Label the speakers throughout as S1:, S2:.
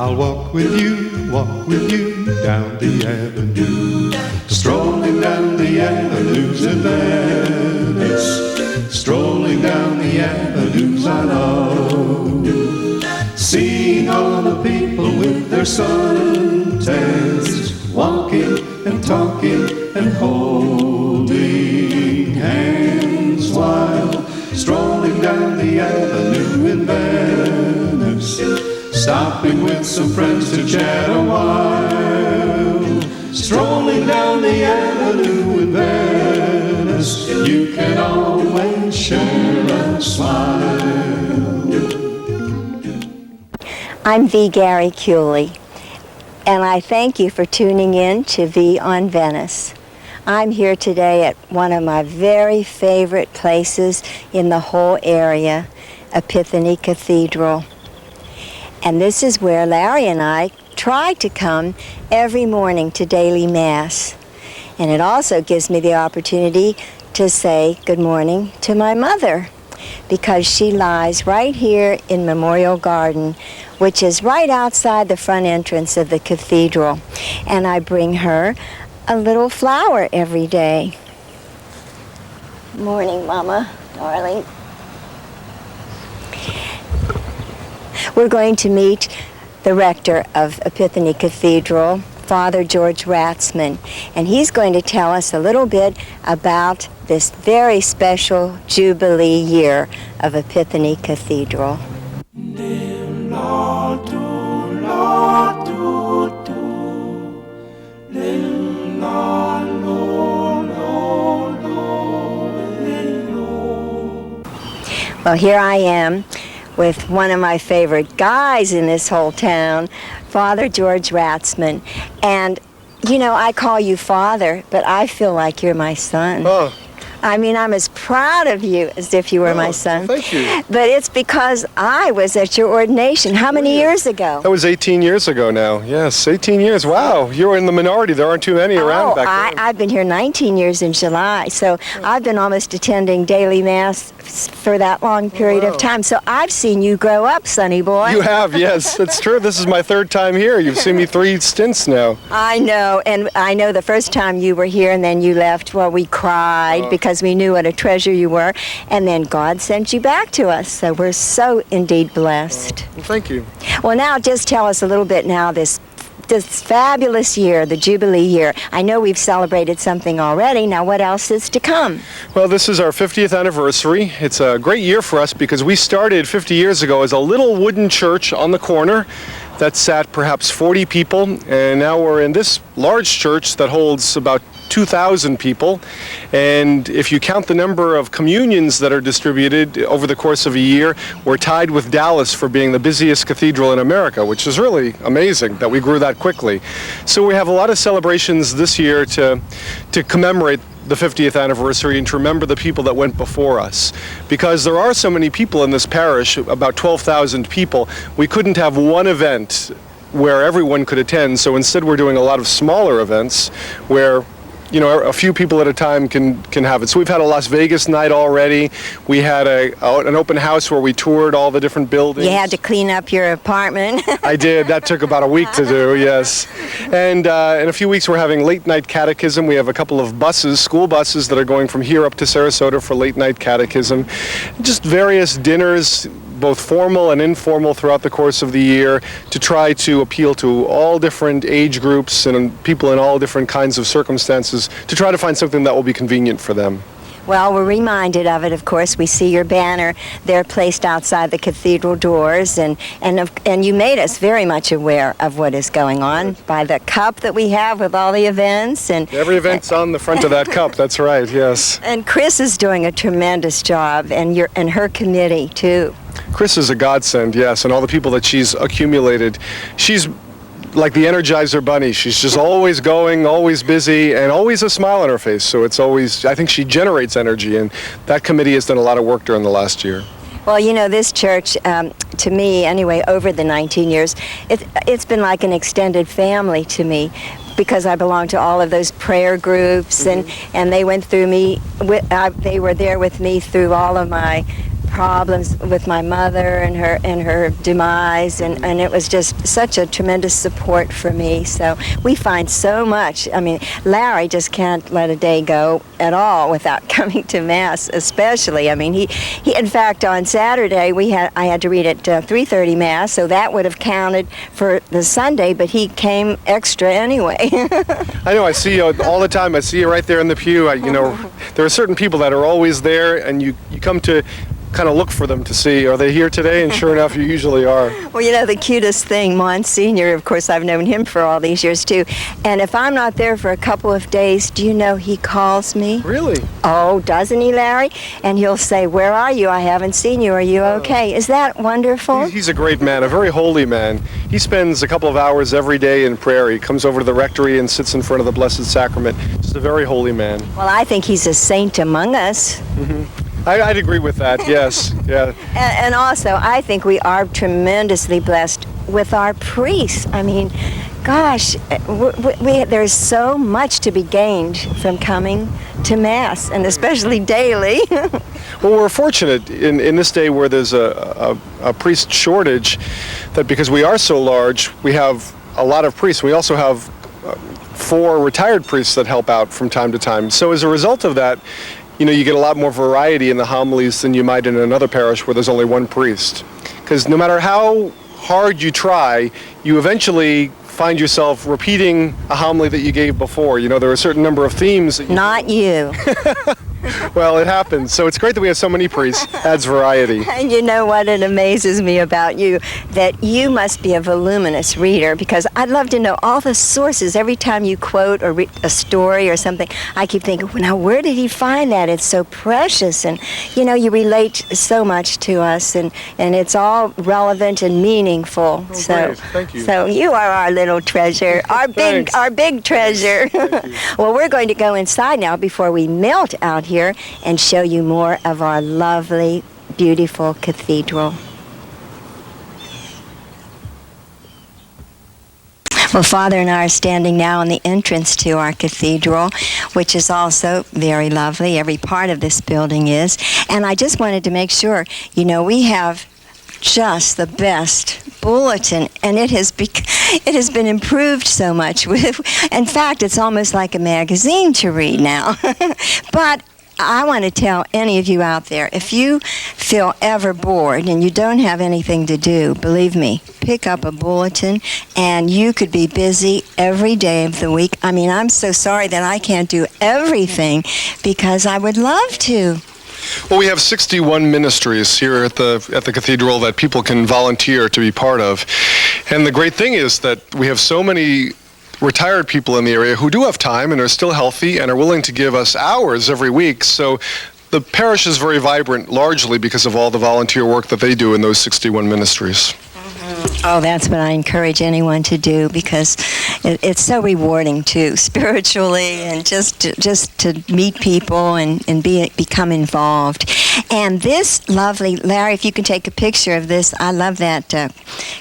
S1: I'll walk with you down the avenue. Strolling down the avenues in Venice, strolling down the avenues I love, seeing all the people with their suntans, walking and talking and holding hands while strolling down the avenue in Venice, stopping with some friends to chat a while. Strolling down the avenue in Venice, you can always share a smile.
S2: I'm V. Gary Cooley, and I thank you for tuning in to V on Venice. I'm here today at one of my very favorite places in the whole area, Epiphany Cathedral. And this is where Larry and I try to come every morning to daily Mass. And it also gives me the opportunity to say good morning to my mother, because she lies right here in Memorial Garden, which is right outside the front entrance of the cathedral. And I bring her a little flower every day. Morning, Mama, darling. We're going to meet the rector of Epiphany Cathedral, Father George Ratzmann, and he's going to tell us a little bit about this very special Jubilee year of Epiphany Cathedral. Well, here I am with one of my favorite guys in this whole town, Father George Ratzmann. And, you know, I call you Father, but I feel like you're my son.
S3: Oh.
S2: I mean, I'm as proud of you as if you were my son.
S3: Thank you.
S2: But it's because I was at your ordination. How many years ago?
S3: That was 18 years ago now. Yes, 18 years. Wow, you were in the minority. There aren't too many around back then.
S2: I've been here 19 years in July, so I've been almost attending daily Mass for that long period of time. So I've seen you grow up, sonny boy.
S3: You have, yes. It's true. This is my third time here. You've seen me 3 stints now.
S2: I know, and I know the first time you were here and then you left, well, we cried because we knew what a treasure you were, and then God sent you back to us, so we're so indeed blessed.
S3: Well, thank you.
S2: Well, now just tell us a little bit now, this fabulous year, the Jubilee year. I know we've celebrated something already. Now what else is to come?
S3: Well, this is our 50th anniversary. It's a great year for us because we started 50 years ago as a little wooden church on the corner that sat perhaps 40 people, and now we're in this large church that holds about 2,000 people, and if you count the number of communions that are distributed over the course of a year, we're tied with Dallas for being the busiest cathedral in America, which is really amazing that we grew that quickly. So we have a lot of celebrations this year to commemorate the 50th anniversary and to remember the people that went before us. Because there are so many people in this parish, about 12,000 people, we couldn't have one event where everyone could attend, so instead we're doing a lot of smaller events where, you know, a few people at a time can have it. So we've had a Las Vegas night already. We had an open house where we toured all the different buildings.
S2: You had to clean up your apartment.
S3: I did. That took about a week to do, yes. And in a few weeks we're having late night catechism. We have a couple of buses, school buses, that are going from here up to Sarasota for late night catechism. Just various dinners, both formal and informal, throughout the course of the year to try to appeal to all different age groups and people in all different kinds of circumstances to try to find something that will be convenient for them.
S2: Well, we're reminded of it, of course. We see your banner there placed outside the cathedral doors, and you made us very much aware of what is going on by the cup that we have with all the events. And
S3: every event's on the front of that cup, that's right, yes.
S2: And Chris is doing a tremendous job, and her committee, too.
S3: Chris is a godsend, yes, and all the people that she's accumulated. She's like the Energizer Bunny. She's just always going, always busy, and always a smile on her face. So it's always, I think she generates energy, and that committee has done a lot of work during the last year.
S2: Well, you know, this church, to me anyway, over the 19 years, it's been like an extended family to me, because I belong to all of those prayer groups, and they went through me, they were there with me through all of my problems with my mother and her demise, and it was just such a tremendous support for me. So we find so much. I mean, Larry just can't let a day go at all without coming to Mass, especially. I mean, he in fact, on Saturday I had to read at 3:30 Mass, so that would have counted for the Sunday, but he came extra anyway.
S3: I know, I see you all the time. I see you right there in the pew. There are certain people that are always there, and you come to kind of look for them to see, are they here today? And sure enough, you usually are.
S2: Well, you know, the cutest thing, Monsignor, of course, I've known him for all these years, too. And if I'm not there for a couple of days, do you know he calls me?
S3: Really?
S2: Oh, doesn't he, Larry? And he'll say, where are you? I haven't seen you. Are you okay? Is that wonderful?
S3: He's a great man, a very holy man. He spends a couple of hours every day in prayer. He comes over to the rectory and sits in front of the Blessed Sacrament. Just a very holy man.
S2: Well, I think he's a saint among us.
S3: Mm-hmm. I'd agree with that, yes. Yeah.
S2: And also, I think we are tremendously blessed with our priests. I mean, gosh, there's so much to be gained from coming to Mass, and especially daily.
S3: Well, we're fortunate in this day where there's a priest shortage, that because we are so large, we have a lot of priests. We also have 4 retired priests that help out from time to time. So as a result of that, you know, you get a lot more variety in the homilies than you might in another parish where there's only one priest. Because no matter how hard you try, you eventually find yourself repeating a homily that you gave before. You know, there are a certain number of themes that
S2: Not you.
S3: Well, it happens. So it's great that we have so many priests. Adds variety.
S2: And you know what? It amazes me about you, that you must be a voluminous reader, because I'd love to know all the sources. Every time you quote or read a story or something, I keep thinking, well, now where did he find that? It's so precious. And, you know, you relate so much to us, and it's all relevant and meaningful.
S3: Oh, great. Thank you.
S2: So you are our little treasure, our big treasure. Well, we're going to go inside now before we melt out here and show you more of our lovely, beautiful cathedral. Well, Father and I are standing now on the entrance to our cathedral, which is also very lovely. Every part of this building is. And I just wanted to make sure, you know, we have just the best bulletin, and it has been improved so much. In fact, it's almost like a magazine to read now. But I want to tell any of you out there, if you feel ever bored and you don't have anything to do, believe me, pick up a bulletin, and you could be busy every day of the week. I mean, I'm so sorry that I can't do everything, because I would love to.
S3: Well, we have 61 ministries here at the cathedral that people can volunteer to be part of. And the great thing is that we have so many retired people in the area who do have time and are still healthy and are willing to give us hours every week. So the parish is very vibrant, largely because of all the volunteer work that they do in those 61 ministries.
S2: Oh, that's what I encourage anyone to do, because it's so rewarding too, spiritually, and just to meet people and become involved. And this lovely, Larry, if you can take a picture of this, I love that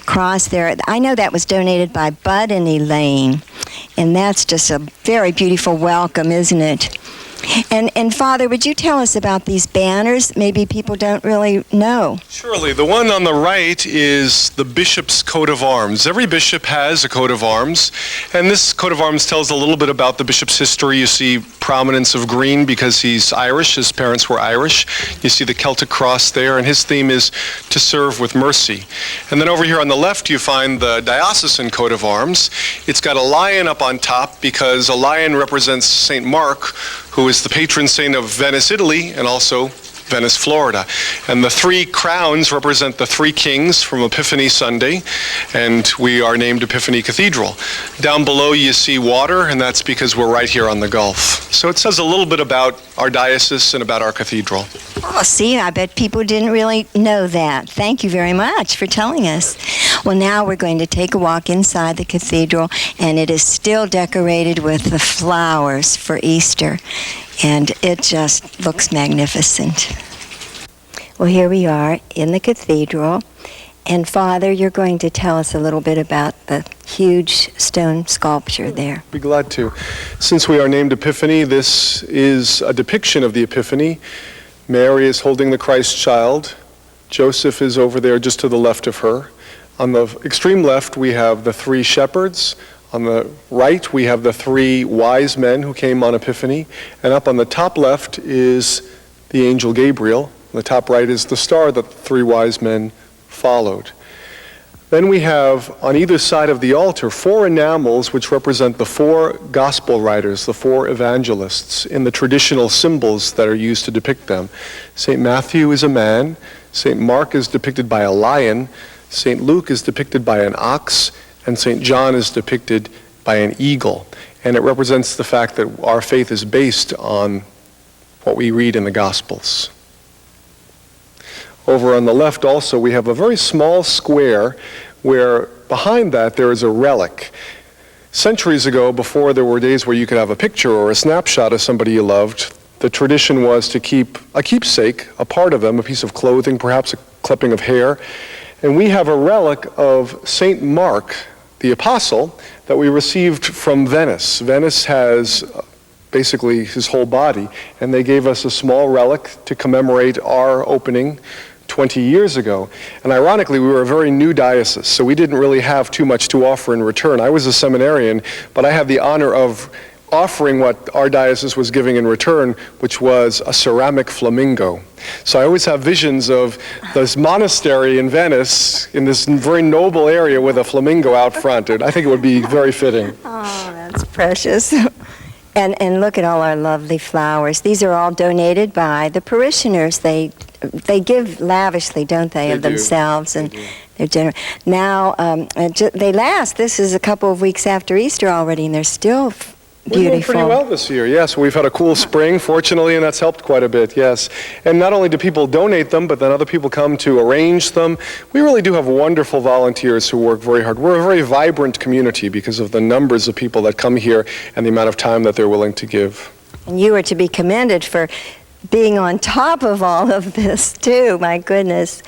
S2: cross there. I know that was donated by Bud and Elaine, and that's just a very beautiful welcome, isn't it? And Father, would you tell us about these banners? Maybe people don't really know.
S3: Surely. The one on the right is the bishop's coat of arms. Every bishop has a coat of arms, and this coat of arms tells a little bit about the bishop's history. You see prominence of green because he's Irish. His parents were Irish. You see the Celtic cross there, and his theme is to serve with mercy. And then over here on the left, you find the diocesan coat of arms. It's got a lion up on top because a lion represents St. Mark, who is the patron saint of Venice, Italy, and also Venice, Florida. And the 3 crowns represent the 3 kings from Epiphany Sunday, and we are named Epiphany Cathedral. Down below you see water, and that's because we're right here on the Gulf. So it says a little bit about our diocese and about our cathedral.
S2: Oh, see, I bet people didn't really know that. Thank you very much for telling us. Well, now we're going to take a walk inside the cathedral, and it is still decorated with the flowers for Easter, and it just looks magnificent. Well, here we are in the cathedral, and Father, you're going to tell us a little bit about the huge stone sculpture there.
S3: Be glad to. Since we are named Epiphany, this is a depiction of the Epiphany. Mary is holding the Christ child Joseph is over there just to the left of her. On the extreme left, we have the 3 shepherds. On the right, we have the 3 wise men who came on Epiphany. And up on the top left is the angel Gabriel. On the top right is the star that the 3 wise men followed. Then we have, on either side of the altar, 4 enamels which represent the 4 gospel writers, the 4 evangelists, in the traditional symbols that are used to depict them. St. Matthew is a man. St. Mark is depicted by a lion. St. Luke is depicted by an ox. And St. John is depicted by an eagle. And it represents the fact that our faith is based on what we read in the Gospels. Over on the left also, we have a very small square where behind that there is a relic. Centuries ago, before there were days where you could have a picture or a snapshot of somebody you loved, the tradition was to keep a keepsake, a part of them, a piece of clothing, perhaps a clipping of hair. And we have a relic of St. Mark, the apostle, that we received from Venice. Venice has basically his whole body, and they gave us a small relic to commemorate our opening 20 years ago. And ironically, we were a very new diocese, so we didn't really have too much to offer in return. I was a seminarian, but I had the honor of offering what our diocese was giving in return, which was a ceramic flamingo. So I always have visions of this monastery in Venice, in this very noble area with a flamingo out front. I think it would be very fitting.
S2: Oh, that's precious. And look at all our lovely flowers. These are all donated by the parishioners. They give lavishly, don't they, of themselves, and they're generous. Now, they last. This is a couple of weeks after Easter already, and they're still beautiful.
S3: We're doing pretty well this year, yes. We've had a cool spring, fortunately, and that's helped quite a bit, yes. And not only do people donate them, but then other people come to arrange them. We really do have wonderful volunteers who work very hard. We're a very vibrant community because of the numbers of people that come here and the amount of time that they're willing to give.
S2: And you are to be commended for being on top of all of this, too. My goodness.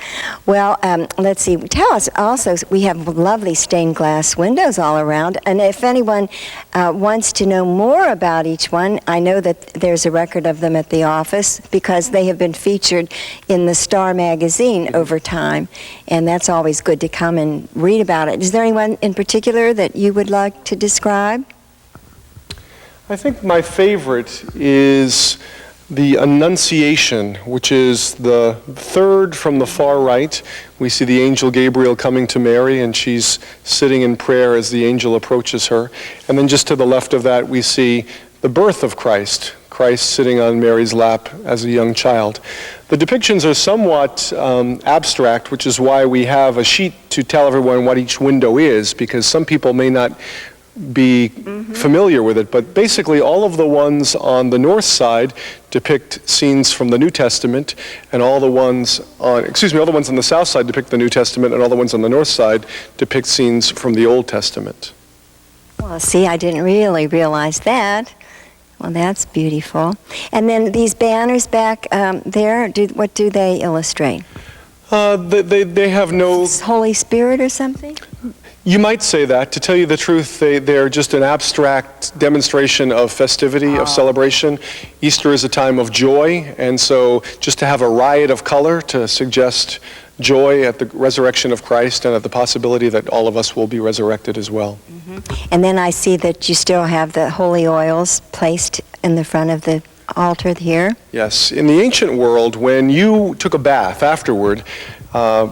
S2: Well, let's see. Tell us also, we have lovely stained glass windows all around, and if anyone wants to know more about each one, I know that there's a record of them at the office because they have been featured in the Star magazine over time, and that's always good to come and read about it. Is there anyone in particular that you would like to describe?
S3: I think my favorite is the Annunciation, which is the 3rd from the far right. We see the angel Gabriel coming to Mary, and she's sitting in prayer as the angel approaches her. And then just to the left of that, we see the birth of Christ, Christ sitting on Mary's lap as a young child. The depictions are somewhat abstract, which is why we have a sheet to tell everyone what each window is, because some people may not be familiar with it, but basically all of the ones on the north side depict scenes from the New Testament, and all the ones on the south side depict the New Testament, and all the ones on the north side depict scenes from the Old Testament.
S2: Well, see, I didn't really realize that. Well, that's beautiful. And then these banners back there, what do they illustrate?
S3: They have no...
S2: Holy Spirit or something?
S3: You might say that. To tell you the truth, they're just an abstract demonstration of festivity, of celebration. Easter is a time of joy, and so just to have a riot of color to suggest joy at the resurrection of Christ and at the possibility that all of us will be resurrected as well.
S2: Mm-hmm. And then I see that you still have the holy oils placed in the front of the altar here.
S3: Yes. In the ancient world, when you took a bath afterward,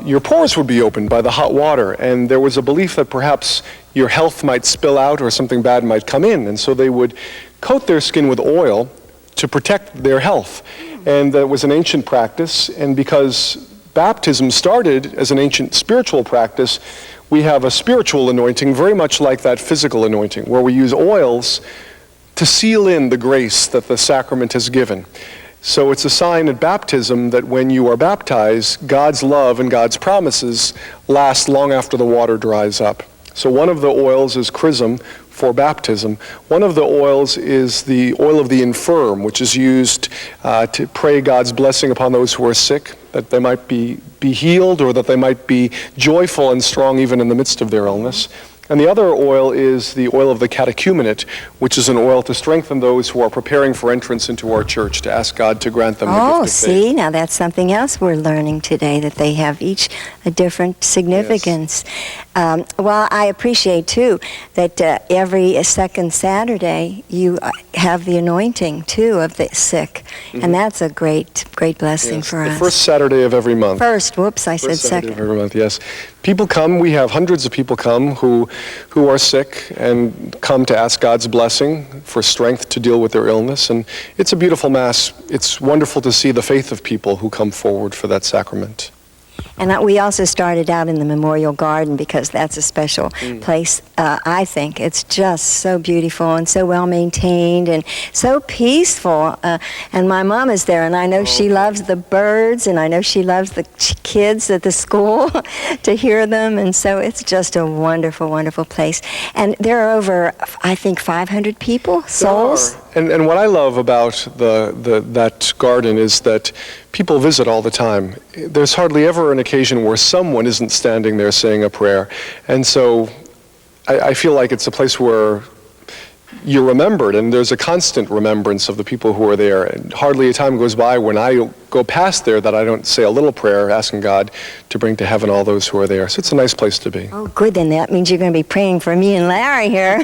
S3: your pores would be opened by the hot water, and there was a belief that perhaps your health might spill out or something bad might come in, and so they would coat their skin with oil to protect their health. And that was an ancient practice, and because baptism started as an ancient spiritual practice, we have a spiritual anointing very much like that physical anointing, where we use oils to seal in the grace that the sacrament has given. So it's a sign at baptism that when you are baptized, God's love and God's promises last long after the water dries up. So one of the oils is chrism for baptism. One of the oils is the oil of the infirm, which is used to pray God's blessing upon those who are sick, that they might be healed or that they might be joyful and strong even in the midst of their illness. And the other oil is the oil of the catechumenate, which is an oil to strengthen those who are preparing for entrance into our church, to ask God to grant them the gift of faith.
S2: See, now that's something else we're learning today, that they have each a different significance.
S3: Yes.
S2: Well, I appreciate, too, that every second Saturday you have the anointing, too, of the sick. Mm-hmm. And that's a great blessing for us.
S3: The first Saturday of every month.
S2: I said
S3: Saturday
S2: second.
S3: Of every month, yes. People come, we have hundreds of people come who are sick and come to ask God's blessing for strength to deal with their illness. And it's a beautiful Mass. It's wonderful to see the faith of people who come forward for that sacrament.
S2: And we also started out in the Memorial Garden because that's a special place, I think. It's just so beautiful and so well maintained and so peaceful. And my mom is there, and I know she loves the birds, and I know she loves the kids at the school to hear them. And so it's just a wonderful, wonderful place. And there are over, I think, 500 people, souls.
S3: And what I love about that garden is that people visit all the time. There's hardly ever an occasion where someone isn't standing there saying a prayer. And so I feel like it's a place where you're remembered, and there's a constant remembrance of the people who are there. And hardly a time goes by when I go past there that I don't say a little prayer asking God to bring to heaven all those who are there. So it's a nice place to be.
S2: Oh, good. Then that means you're going to be praying for me and Larry here.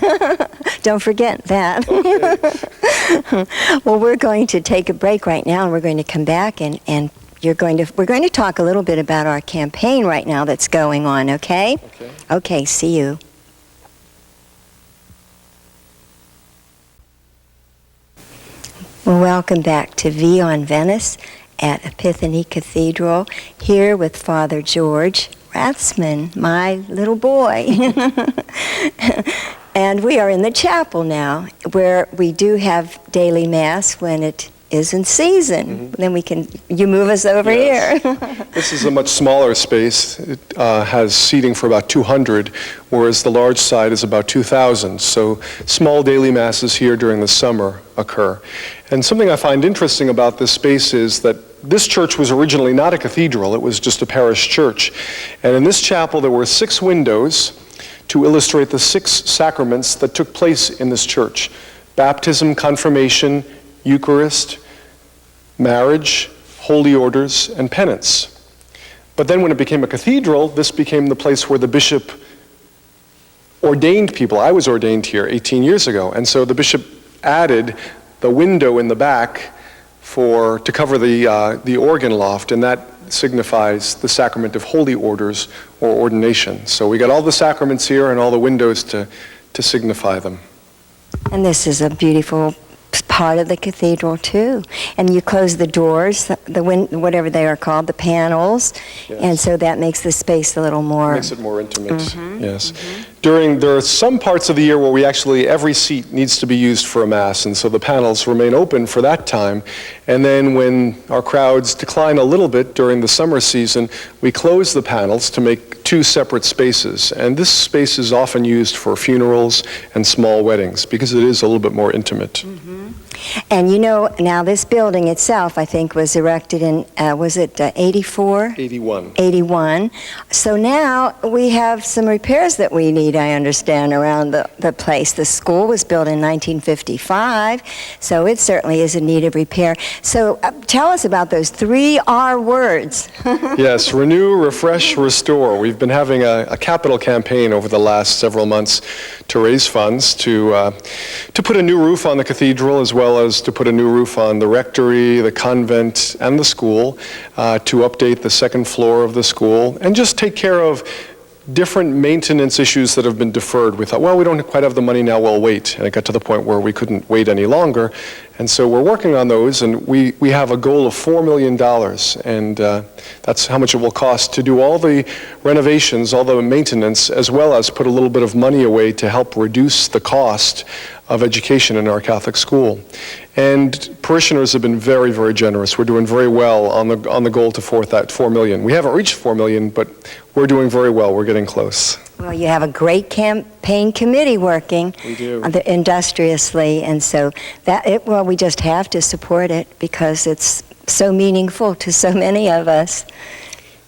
S2: Don't forget that. Okay. Well, we're going to take a break right now, and we're going to come back, and we're going to talk a little bit about our campaign right now that's going on, okay? Okay, see you. Well, welcome back to V on Venice at Epiphany Cathedral, here with Father George Ratzmann, my little boy. And we are in the chapel now, where we do have daily Mass when it is in season. Mm-hmm. Then you move us over here.
S3: This is a much smaller space. It has seating for about 200, whereas the large side is about 2,000. So small daily Masses here during the summer occur. And something I find interesting about this space is that this church was originally not a cathedral, it was just a parish church. And in this chapel there were 6 windows to illustrate the 6 sacraments that took place in this church: baptism, confirmation, Eucharist, marriage, holy orders, and penance. But then when it became a cathedral, this became the place where the bishop ordained people. I was ordained here 18 years ago, and so the bishop added the window in the back to cover the organ loft, and that signifies the sacrament of holy orders or ordination. So we got all the sacraments here and all the windows to signify them.
S2: And this is a beautiful part of the cathedral too. And you close the doors, whatever they are called, the panels, yes. And so that makes the space a little more...
S3: Makes it more intimate, yes. There are some parts of the year where every seat needs to be used for a Mass, and so the panels remain open for that time. And then when our crowds decline a little bit during the summer season, we close the panels to make 2 separate spaces. And this space is often used for funerals and small weddings because it is a little bit more intimate.
S2: And now this building itself, I think, was erected in, was it 84?
S3: 81.
S2: 81. So now we have some repairs that we need, I understand, around the place. The school was built in 1955, so it certainly is in need of repair. So tell us about those 3 R words.
S3: Yes, renew, refresh, restore. We've been having a capital campaign over the last several months to raise funds to put a new roof on the cathedral, as well as to put a new roof on the rectory, the convent, and the school, to update the 2nd floor of the school, and just take care of different maintenance issues that have been deferred. We thought, well, we don't quite have the money now, we'll wait. And it got to the point where we couldn't wait any longer. And so we're working on those, and we have a goal of $4 million, and that's how much it will cost to do all the renovations, all the maintenance, as well as put a little bit of money away to help reduce the cost of education in our Catholic school. And parishioners have been very, very generous. We're doing very well on the goal to 4 million. We haven't reached 4 million, but we're doing very well. We're getting close.
S2: Well, you have a great campaign committee working.
S3: We do.
S2: Industriously, and so we just have to support it because it's so meaningful to so many of us.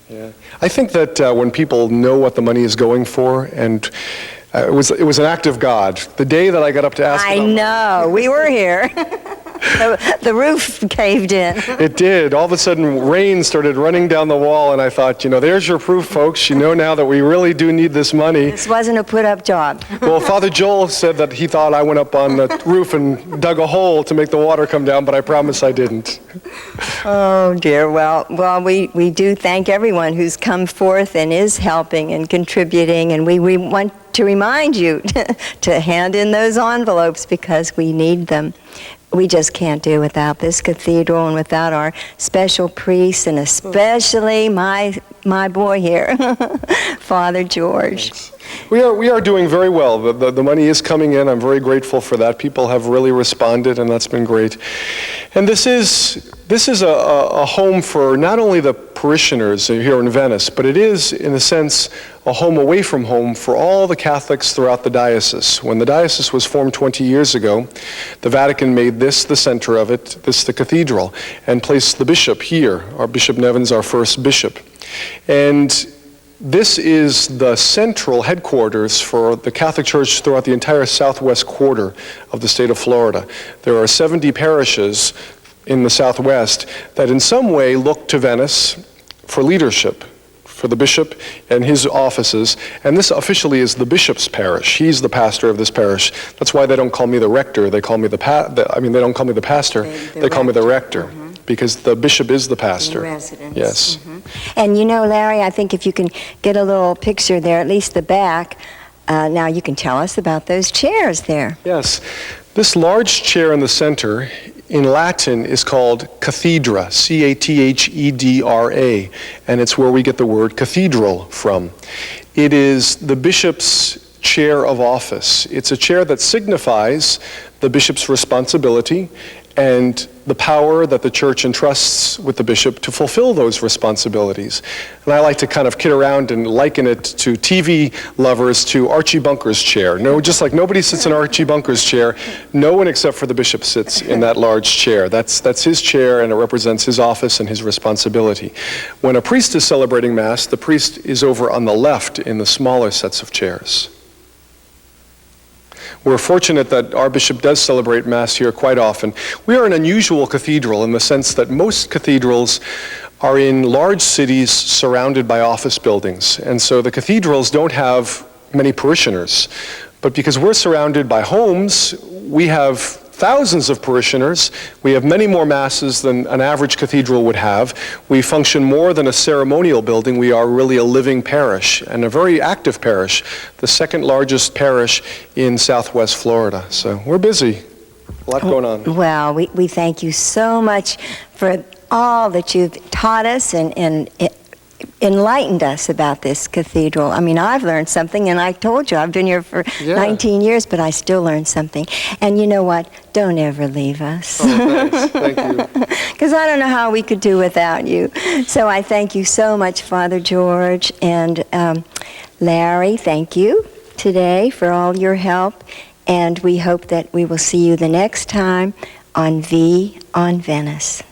S3: Yeah. I think that when people know what the money is going for, and It was an act of God. The day that I got up to ask
S2: I
S3: about
S2: know. We were here. The roof caved in.
S3: it did. All of a sudden, rain started running down the wall, and I thought, there's your proof, folks. You know now that we really do need this money.
S2: This wasn't a put-up job.
S3: Well, Father Joel said that he thought I went up on the roof and dug a hole to make the water come down, but I promise I didn't.
S2: Oh, dear. Well, we do thank everyone who's come forth and is helping and contributing, and we want to remind you to hand in those envelopes because we need them. We just can't do without this cathedral and without our special priests, and especially my boy here, Father George.
S3: Thanks. We are doing very well. The money is coming in. I'm very grateful for that. People have really responded, and that's been great. And this is a home for not only the parishioners here in Venice, but it is, in a sense, a home away from home for all the Catholics throughout the diocese. When the diocese was formed 20 years ago, the Vatican made this the center of it, this the cathedral, and placed the bishop here. Our Bishop Nevin's our first bishop. And this is the central headquarters for the Catholic Church throughout the entire southwest quarter of the state of Florida. There are 70 parishes in the southwest that in some way look to Venice for leadership, for the bishop and his offices, and this officially is the bishop's parish. He's the pastor of this parish. That's why they don't call me the rector. They call me they don't call me the pastor. They call me the rector. Mm-hmm. Because the bishop is the pastor.
S2: In residence.
S3: Yes.
S2: Mm-hmm. And Larry, I think if you can get a little picture there, at least the back, now you can tell us about those chairs there.
S3: Yes. This large chair in the center, in Latin, is called cathedra, cathedra, and it's where we get the word cathedral from. It is the bishop's chair of office. It's a chair that signifies the bishop's responsibility and the power that the church entrusts with the bishop to fulfill those responsibilities. And I like to kind of kid around and liken it to TV lovers to Archie Bunker's chair. No, just like nobody sits in Archie Bunker's chair, no one except for the bishop sits in that large chair. That's his chair, and it represents his office and his responsibility. When a priest is celebrating Mass, the priest is over on the left in the smaller sets of chairs. We're fortunate that our bishop does celebrate Mass here quite often. We are an unusual cathedral in the sense that most cathedrals are in large cities surrounded by office buildings. And so the cathedrals don't have many parishioners. But because we're surrounded by homes, we have thousands of parishioners. We have many more Masses than an average cathedral would have. We function more than a ceremonial building. We are really a living parish, and a very active parish, the second largest parish in Southwest Florida. So we're busy. A lot going on.
S2: Well, we thank you so much for all that you've taught us and enlightened us about this cathedral. I mean, I've learned something, and I told you I've been here for 19 years, but I still learned something. And you know what? Don't ever leave us.
S3: Oh, thanks. Thank you.
S2: Because I don't know how we could do without you. So I thank you so much, Father George. And Larry, thank you today for all your help. And we hope that we will see you the next time on V on Venice.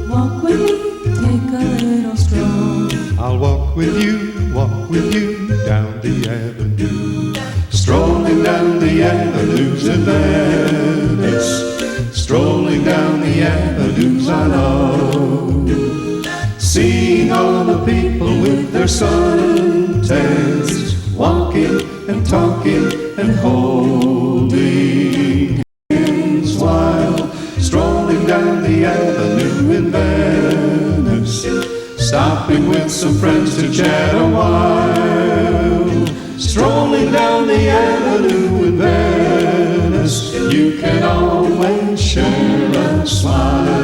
S4: Walk with me, take a little stroll.
S1: I'll walk with you down the avenue. Strolling down the avenues in Venice. Strolling down the avenues I love. Seeing all the people with their suntans, walking and talking and holding hands while strolling down the avenue in Venice, stopping with some friends to chat a while. Strolling down the avenue in Venice, you can always share a smile.